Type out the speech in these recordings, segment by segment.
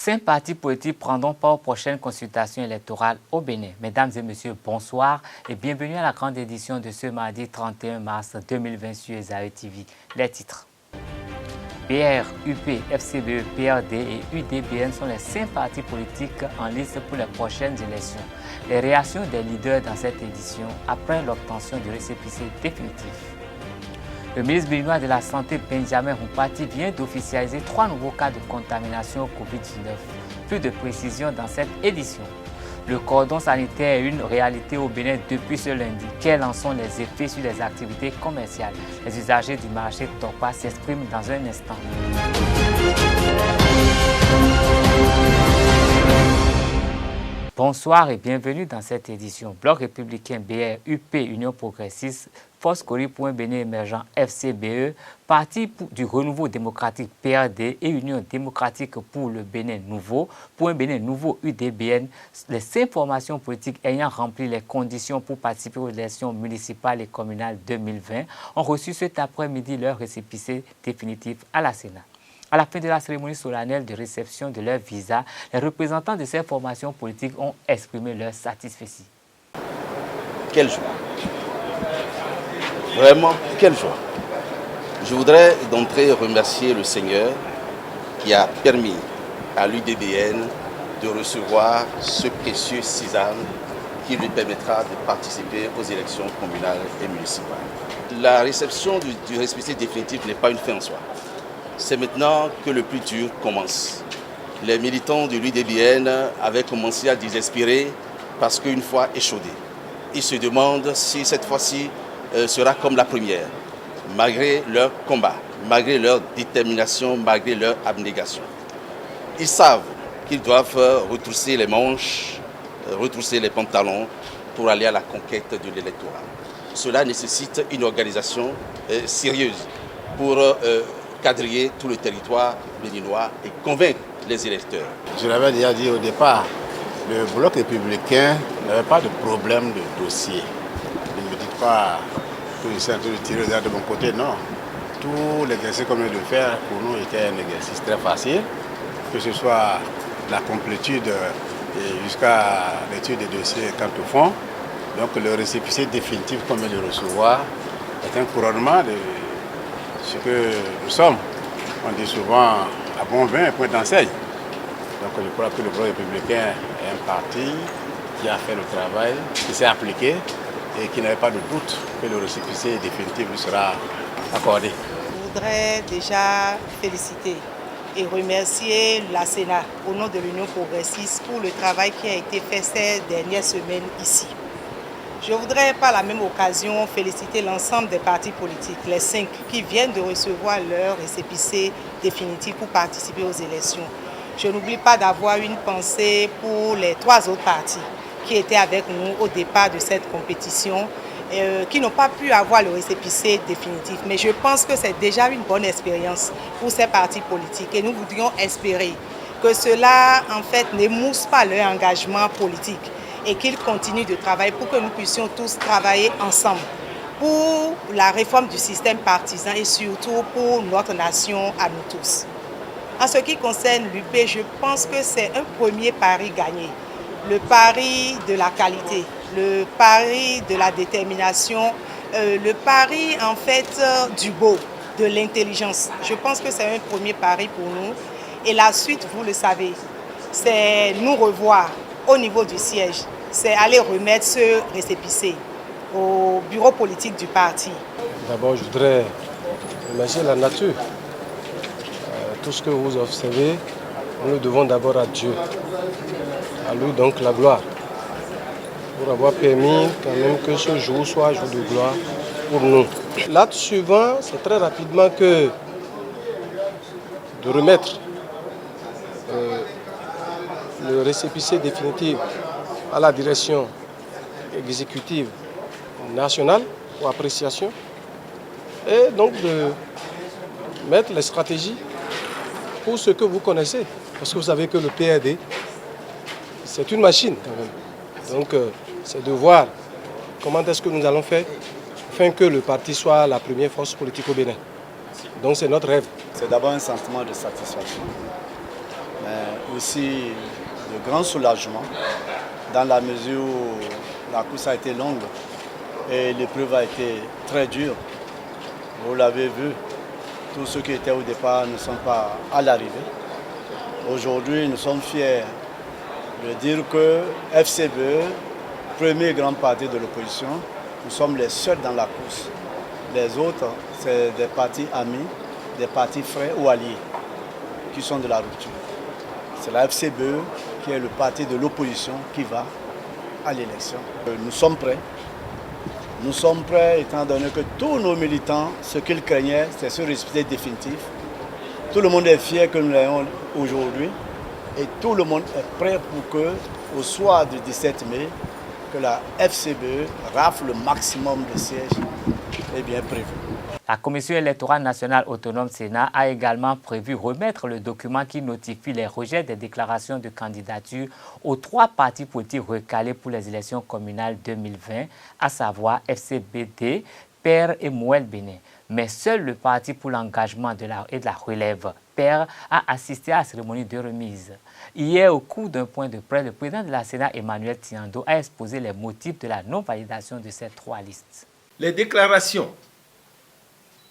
5 partis politiques prendront part aux prochaines consultations électorales au Bénin. Mesdames et messieurs, bonsoir et bienvenue à la grande édition de ce mardi 31 mars 2020 sur Esaü TV. Les titres. PR, UP, FCBE, PRD et UDBN sont les 5 partis politiques en liste pour les prochaines élections. Les réactions des leaders dans cette édition après l'obtention du récépissé définitif. Le ministre béninois de la Santé, Benjamin Humpati, vient d'officialiser 3 nouveaux cas de contamination au Covid-19. Plus de précisions dans cette édition. Le cordon sanitaire est une réalité au Bénin depuis ce lundi. Quels en sont les effets sur les activités commerciales? Les usagers du marché Torpa s'expriment dans un instant. Bonsoir et bienvenue dans cette édition. Bloc républicain BR, UP, Union progressiste, Force Cori pour un Bénin émergent FCBE, Parti du renouveau démocratique PRD et Union démocratique pour le Bénin nouveau, pour un Bénin nouveau UDBN, les 5 formations politiques ayant rempli les conditions pour participer aux élections municipales et communales 2020 ont reçu cet après-midi leur récépissé définitif à la Sénat. À la fin de la cérémonie solennelle de réception de leur visa, les représentants de ces formations politiques ont exprimé leur satisfaction. Quelle joie! Vraiment, quelle joie! Je voudrais d'entrée remercier le Seigneur qui a permis à l'UDBN de recevoir ce précieux sésame qui lui permettra de participer aux élections communales et municipales. La réception du récépissé définitif n'est pas une fin en soi. C'est maintenant que le plus dur commence. Les militants de l'UDBN avaient commencé à désespérer parce qu'une fois échaudés, ils se demandent si cette fois-ci sera comme la première, malgré leur combat, malgré leur détermination, malgré leur abnégation. Ils savent qu'ils doivent retrousser les manches, retrousser les pantalons pour aller à la conquête de l'électorat. Cela nécessite une organisation sérieuse pour quadriller tout le territoire béninois et convaincre les électeurs. Je l'avais déjà dit au départ, le bloc républicain n'avait pas de problème de dossier. Ne me dites pas que je suis en train de tirer de mon côté, non. Tout l'exercice qu'on vient de faire pour nous était un exercice très facile, que ce soit la complétude jusqu'à l'étude des dossiers quant au fond. Donc le récépissé définitif qu'on vient de recevoir est un couronnement de ce que nous sommes. On dit souvent à bon vin, un point d'enseigne. Donc je crois que le bloc républicain est un parti qui a fait le travail, qui s'est appliqué et qui n'avait pas de doute que le récépissé définitif lui sera accordé. Je voudrais déjà féliciter et remercier la Sénat au nom de l'Union progressiste pour le travail qui a été fait ces dernières semaines ici. Je voudrais par la même occasion féliciter l'ensemble des partis politiques, les 5 qui viennent de recevoir leur récépissé définitif pour participer aux élections. Je n'oublie pas d'avoir une pensée pour les 3 autres partis qui étaient avec nous au départ de cette compétition, qui n'ont pas pu avoir le récépissé définitif. Mais je pense que c'est déjà une bonne expérience pour ces partis politiques et nous voudrions espérer que cela en fait n'émousse pas leur engagement politique et qu'ils continuent de travailler pour que nous puissions tous travailler ensemble pour la réforme du système partisan et surtout pour notre nation à nous tous. En ce qui concerne l'UP, je pense que c'est un premier pari gagné. Le pari de la qualité, le pari de la détermination, le pari en fait du beau, de l'intelligence. Je pense que c'est un premier pari pour nous. Et la suite, vous le savez, c'est nous revoir au niveau du siège, c'est aller remettre ce récépissé au bureau politique du parti. D'abord, je voudrais remercier la nature. Tout ce que vous observez, nous le devons d'abord à Dieu. À lui donc la gloire. Pour avoir permis quand même que ce jour soit un jour de gloire pour nous. L'acte suivant, c'est très rapidement que de remettre le récépissé définitif à la direction exécutive nationale pour appréciation et donc de mettre les stratégies pour ce que vous connaissez. Parce que vous savez que le PRD, c'est une machine quand même. Donc c'est de voir comment est-ce que nous allons faire afin que le parti soit la première force politique au Bénin. Donc c'est notre rêve. C'est d'abord un sentiment de satisfaction. mais aussi de grand soulagement dans la mesure où la course a été longue et l'épreuve a été très dure. Vous l'avez vu, tous ceux qui étaient au départ ne sont pas à l'arrivée. Aujourd'hui, nous sommes fiers de dire que FCBE, premier grand parti de l'opposition, nous sommes les seuls dans la course. Les autres, c'est des partis amis, des partis frères ou alliés qui sont de la rupture. C'est la FCBE qui est le parti de l'opposition qui va à l'élection. Nous sommes prêts. Nous sommes prêts étant donné que tous nos militants, ce qu'ils craignaient, c'est ce résultat définitif. Tout le monde est fier que nous l'ayons aujourd'hui et tout le monde est prêt pour que, au soir du 17 mai, que la FCBE rafle le maximum de sièges est bien prévu. La Commission électorale nationale autonome Sénat a également prévu remettre le document qui notifie les rejets des déclarations de candidature aux 3 partis politiques recalés pour les élections communales 2020, à savoir FCBD, PER et Mouel Bénin. Mais seul le Parti pour l'engagement et de la relève, PER, a assisté à la cérémonie de remise. Hier, au cours d'un point de presse, le président de la Sénat, Emmanuel Tiando, a exposé les motifs de la non-validation de ces 3 listes. Les déclarations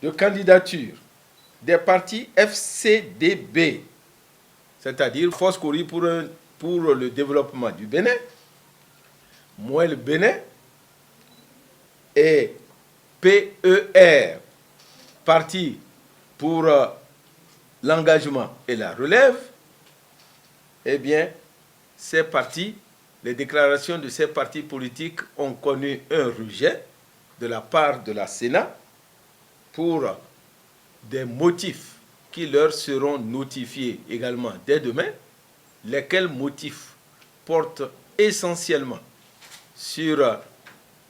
de candidature des partis FCDB, c'est-à-dire Force Cori pour le développement du Bénin, Mouel Bénin et PER, Parti pour l'engagement et la relève, eh bien, ces partis, les déclarations de ces partis politiques ont connu un rejet de la part de la Sénat pour des motifs qui leur seront notifiés également dès demain, lesquels motifs portent essentiellement sur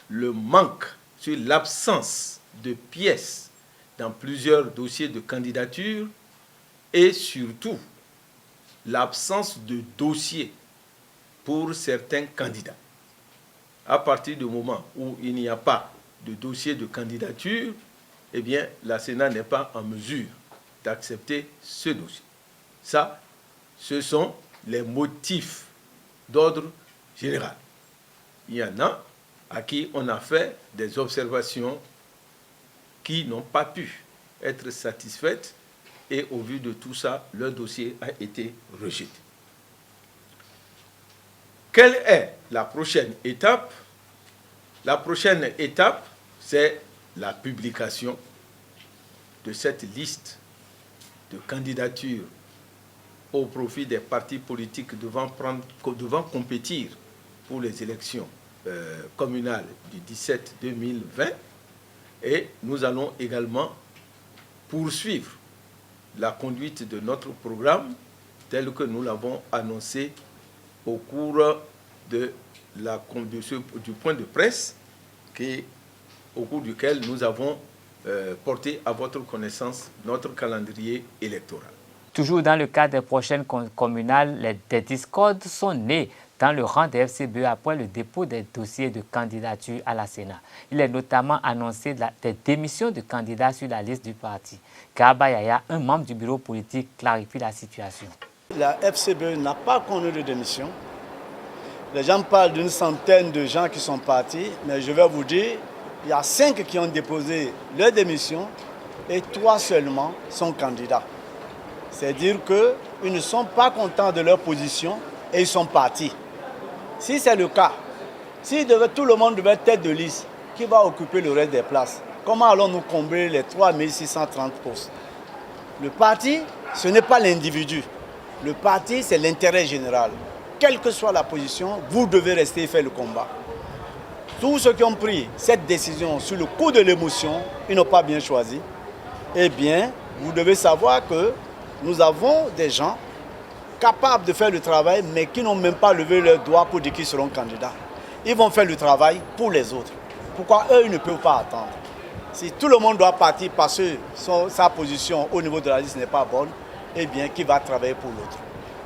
le manque, sur l'absence de pièces dans plusieurs dossiers de candidature et surtout l'absence de dossiers pour certains candidats. À partir du moment où il n'y a pas de dossier de candidature, eh bien, la Sénat n'est pas en mesure d'accepter ce dossier. Ça, ce sont les motifs d'ordre général. Il y en a à qui on a fait des observations qui n'ont pas pu être satisfaites et au vu de tout ça, leur dossier a été rejeté. Quelle est la prochaine étape? La prochaine étape, c'est la publication de cette liste de candidatures au profit des partis politiques devant compétir pour les élections communales du 17-2020. Et nous allons également poursuivre la conduite de notre programme tel que nous l'avons annoncé au cours du point de presse au cours duquel nous avons porté à votre connaissance notre calendrier électoral. Toujours dans le cadre des prochaines communales, des discordes sont nés dans le rang des FCBE après le dépôt des dossiers de candidature à la Sénat. Il est notamment annoncé des démissions de candidats sur la liste du parti. Garba Yaya, un membre du bureau politique, clarifie la situation. La FCBE n'a pas connu de démission. Les gens parlent d'une centaine de gens qui sont partis, mais je vais vous dire, il y a 5 qui ont déposé leur démission et 3 seulement sont candidats. C'est-à-dire qu'ils ne sont pas contents de leur position et ils sont partis. Si c'est le cas, si tout le monde devait être tête de liste, qui va occuper le reste des places? Comment allons-nous combler les 3630 postes? Le parti, ce n'est pas l'individu. Le parti, c'est l'intérêt général. Quelle que soit la position, vous devez rester et faire le combat. Tous ceux qui ont pris cette décision sur le coup de l'émotion, ils n'ont pas bien choisi. Eh bien, vous devez savoir que nous avons des gens capables de faire le travail, mais qui n'ont même pas levé leurs doigts pour dire qu'ils seront candidats. Ils vont faire le travail pour les autres. Pourquoi eux, ils ne peuvent pas attendre? Si tout le monde doit partir parce que sa position au niveau de la liste n'est pas bonne, eh bien, qui va travailler pour l'autre?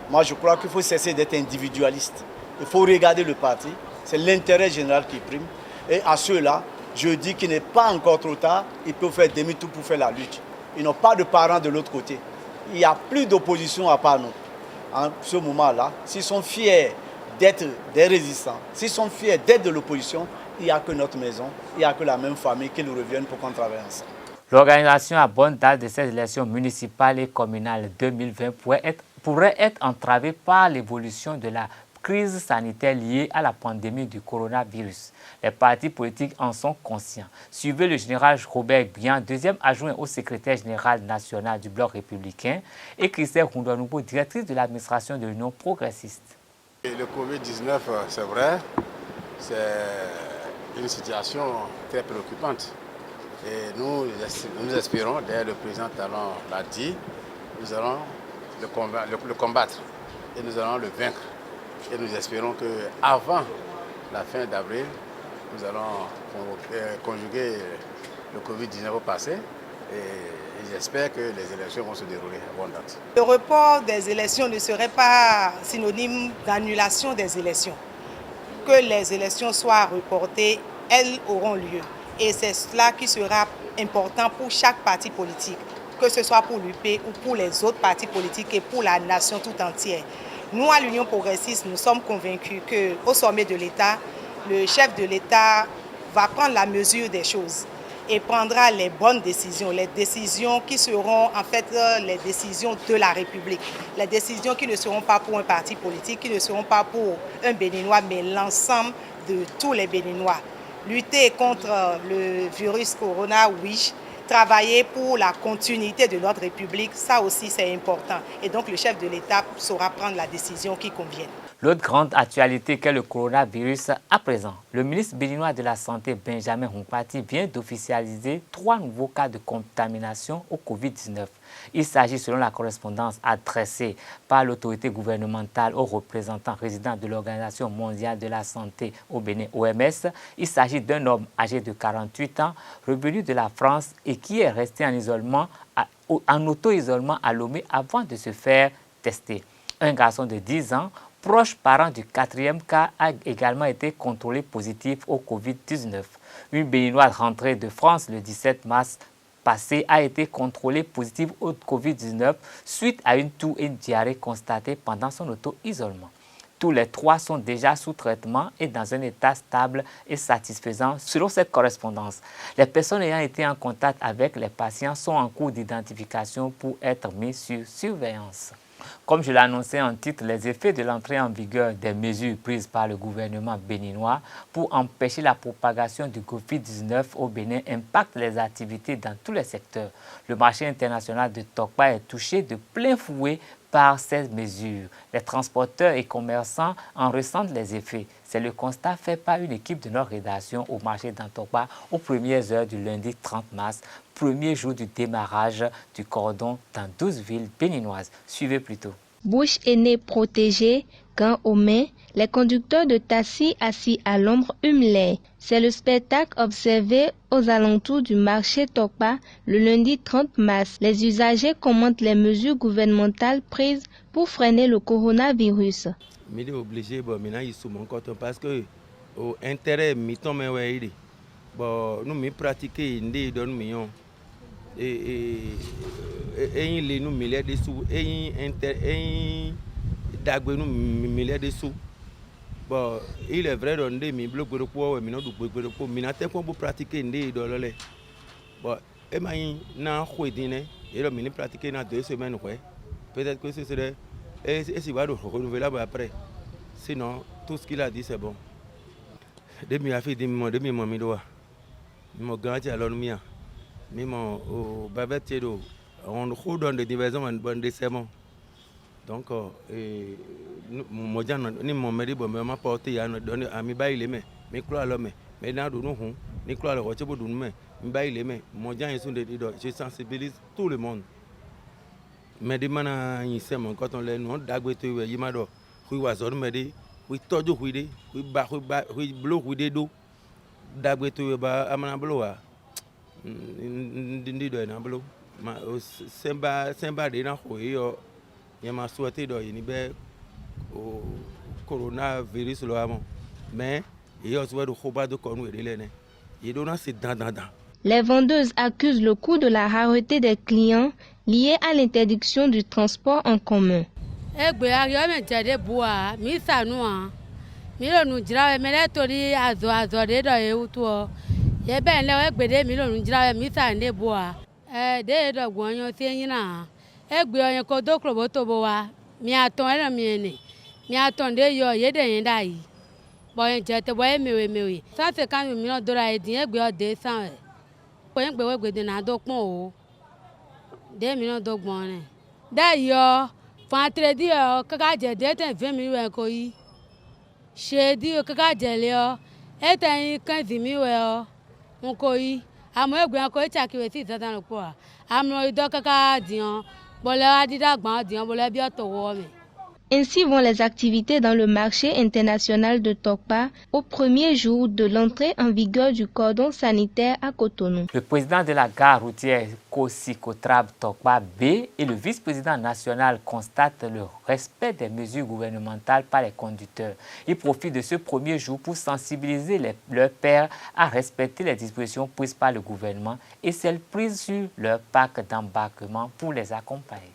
Moi, je crois qu'il faut cesser d'être individualiste. Il faut regarder le parti. C'est l'intérêt général qui prime. Et à ceux-là, je dis qu'il n'est pas encore trop tard. Ils peuvent faire demi-tour pour faire la lutte. Ils n'ont pas de parents de l'autre côté. Il n'y a plus d'opposition à part nous. en ce moment-là, s'ils sont fiers d'être des résistants, s'ils sont fiers d'être de l'opposition, il n'y a que notre maison, il n'y a que la même famille qui nous reviennent pour qu'on travaille ensemble. L'organisation à bonne date de ces élections municipales et communales 2020 pourrait être entravée par l'évolution de la crise sanitaire liée à la pandémie du coronavirus. Les partis politiques en sont conscients. Suivez le général Robert Bian, deuxième adjoint au secrétaire général national du Bloc républicain, et Christelle Roundouanoubo, directrice de l'administration de l'Union progressiste. Et le Covid-19, c'est vrai, c'est une situation très préoccupante. Et nous espérons, d'ailleurs le président Talon l'a dit, nous allons le combattre et nous allons le vaincre. Et nous espérons qu'avant la fin d'avril, nous allons conjuguer le Covid-19 au passé. Et j'espère que les élections vont se dérouler à bonne date. Le report des élections ne serait pas synonyme d'annulation des élections. Que les élections soient reportées, elles auront lieu. Et c'est cela qui sera important pour chaque parti politique, que ce soit pour l'UP ou pour les autres partis politiques et pour la nation tout entière. Nous, à l'Union progressiste, nous sommes convaincus qu'au sommet de l'État, le chef de l'État va prendre la mesure des choses et prendra les bonnes décisions, les décisions qui seront en fait les décisions de la République, les décisions qui ne seront pas pour un parti politique, qui ne seront pas pour un Béninois, mais l'ensemble de tous les Béninois. Lutter contre le virus corona, oui. Travailler pour la continuité de notre République, ça aussi c'est important. Et donc le chef de l'État saura prendre la décision qui convienne. L'autre grande actualité qu'est le coronavirus à présent. Le ministre béninois de la Santé, Benjamin Humpati, vient d'officialiser 3 nouveaux cas de contamination au Covid-19. Il s'agit, selon la correspondance adressée par l'autorité gouvernementale aux représentants résidents de l'Organisation mondiale de la santé au Bénin, OMS, il s'agit d'un homme âgé de 48 ans, revenu de la France et qui est resté en isolement, en auto-isolement à Lomé avant de se faire tester. Un garçon de 10 ans, proche parent du 4e cas, a également été contrôlé positif au Covid-19. Une Béninoise rentrée de France le 17 mars passé a été contrôlée positive au Covid-19 suite à une toux et une diarrhée constatées pendant son auto-isolement. Tous les 3 sont déjà sous traitement et dans un état stable et satisfaisant selon cette correspondance. Les personnes ayant été en contact avec les patients sont en cours d'identification pour être mises sur surveillance. Comme je l'ai annoncé en titre, les effets de l'entrée en vigueur des mesures prises par le gouvernement béninois pour empêcher la propagation du Covid-19 au Bénin impactent les activités dans tous les secteurs. Le marché international de Tokpa est touché de plein fouet par ces mesures. Les transporteurs et commerçants en ressentent les effets. C'est le constat fait par une équipe de notre rédaction au marché d'Antokpa aux premières heures du lundi 30 mars, premier jour du démarrage du cordon dans 12 villes béninoises. Suivez plutôt. Bouche et nez protégés, gants aux mains, les conducteurs de taxi assis à l'ombre hument l'air. C'est le spectacle observé aux alentours du marché Tokpa le lundi 30 mars. Les usagers commentent les mesures gouvernementales prises pour freiner le coronavirus. Je suis obligé de parce que l'intérêt est nous pratiquons des millions. Et nous milliards de sous et d'agwe nous milliards de sous. Bon, il est vrai qu'on des blocs de poids mais non du bloc de poids mais n'attend qu'on peut pratiquer des dollars. Bon, et maï n'a quoi dîner et le mini pratiquer dans 2 semaines quoi. Peut-être que ce serait et si va le renouvelable après. Sinon tout ce qu'il a dit c'est bon. Demi a fait demi mi doit. Mon garantie à l'homme même au babette on donne des diversions en bon décemment donc moi ni mon mari bon m'a porté ya donné à mi bail les mais croire l'homme mais dans nous ni croire le roche pour nous mais bail les moi ils sont des je sensibilise tout le monde mais des mana ici mon quand on les non dagwete yimado hui wazor me di hui tojo hui de hui bloc hui de do dagwete ba amana bloa ndi do na blo ma semba de na ho yo ya ma souhaité do ni be o coronavirus lo amo mais yo so do khoba do konu e lene y do na c'est dans. Les vendeuses accusent le coût de la rareté des clients lié à l'interdiction du transport en commun. egbe ayo me jade bua mi sanua mi lo nu jirawe me le tori azo de do e utu ye ben le egbe de mi lo nu jirawe mi sande bua de do gbonyo ti yin na egbe oyin ko do klobo to bo wa mi aton e mi ni mi aton de yo ye de yin dai boy jete boy mewe sa se kan mi no do ra e din egbe o de san e ko yin gbe we gbe de na do pon o de mi no do gbon ni da yo fantredi o kaka je de ten 20 mi we ko yi shedi o kaka je le o e ten kan zi mi we o nko yi amo egbe ko e chakiwe si tatan po amo ido kaka dion bole adida gban dion bole bi o to wo mi. Ainsi vont les activités dans le marché international de Tokpa au premier jour de l'entrée en vigueur du cordon sanitaire à Cotonou. Le président de la gare routière Kosi-Kotrab Tokpa B et le vice-président national constatent le respect des mesures gouvernementales par les conducteurs. Ils profitent de ce premier jour pour sensibiliser leurs pairs à respecter les dispositions prises par le gouvernement et celles prises sur leur parc d'embarquement pour les accompagner.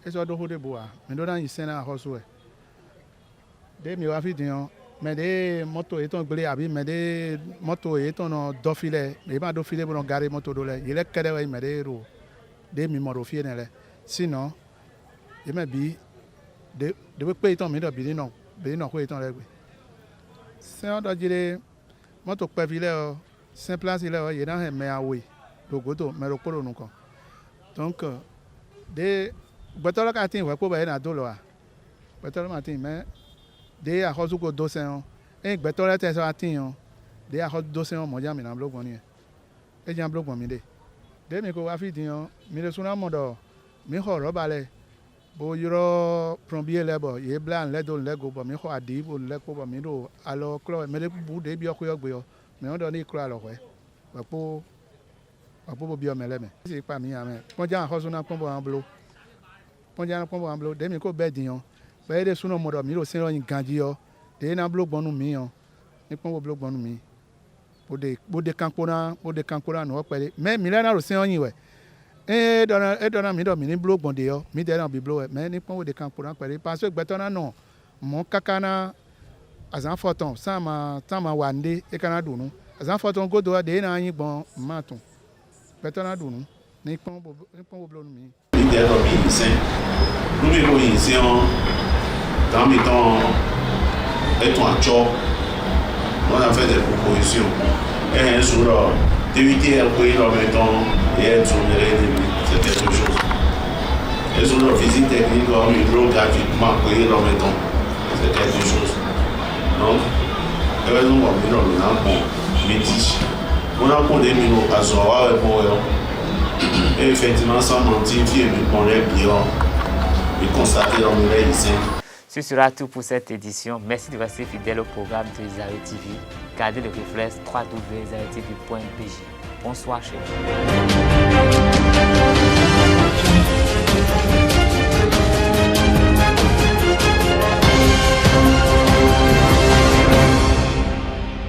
Eso do hode boa me do na isena hoso e de mi wa fi dion me de moto eton gbele abi me de moto eton no do file me ba do file bo no gare moto do le ile kede we me de ro de mi mo ro fi ne le sinon e me bi de we pe eton mi do bi no ko eton le gbe se on do jire moto pe file o saint place ile o ye na he me awe logoto me ro poro nu kan donc de gbẹtọlọ ka tin wẹ kó bẹ na do lọ wa gbẹtọlọ ma tin mẹ de akọsu ko do sẹn ẹ gbẹtọlọ tẹ sọ atin yan de akọsu do sẹn mọjá mi na blogbọn ni ẹ jẹ blogbọn mi de mi ko wa fi di yan mi le sunna mọdọ mi xɔ rọba lẹ bo yọrọ plombier lẹ bọ ye bla nlẹ do nlẹ go bọ mi xɔ adi bo nlẹ ko bọ mi do alọ klọ mi de bu de bi ọkọ yọ gbe yọ mi wọn dọ ni klọ alọ wẹ wẹ kpo bo bi ọmọ lẹ mẹ ẹ sì pa mi yàn mẹ mọjá akọsu na kpọn bọ an bolo ponjana pombo amblo de mi ko bedion be de suno modo mi ro sin ro yin ganji yo de na blogbonu mi yo ni pombo blogbonu mi bo de kankora no pele me mi na ro sin yin we e dona mi do mi ni blogbon de yo mi de na bi blo me ni pombo de kankora pele parce que gbetona no mo kakana azan foton sama wande e kana dunu azan foton go do de na yin gbon matun gbetona dunu ni pombo blogbonu mi. Nous vivons ici dans mes temps étant à Tchor, on a fait des propositions. Et un jour, d'éviter un pays en même temps et être exonéré de lui, c'est quelque chose. Et sur la visite technique, on lui gratuitement payer en même temps, c'est quelque chose. Donc, nous avons métis. On a pour des minutes à Zora et pour et effectivement, sans mentir, il me connaît bien et constater dans mes ici. Ce sera tout pour cette édition. Merci de rester fidèle au programme de Zaïre TV. Gardez le réflexe www.zaïretv.bj. Bonsoir chez vous.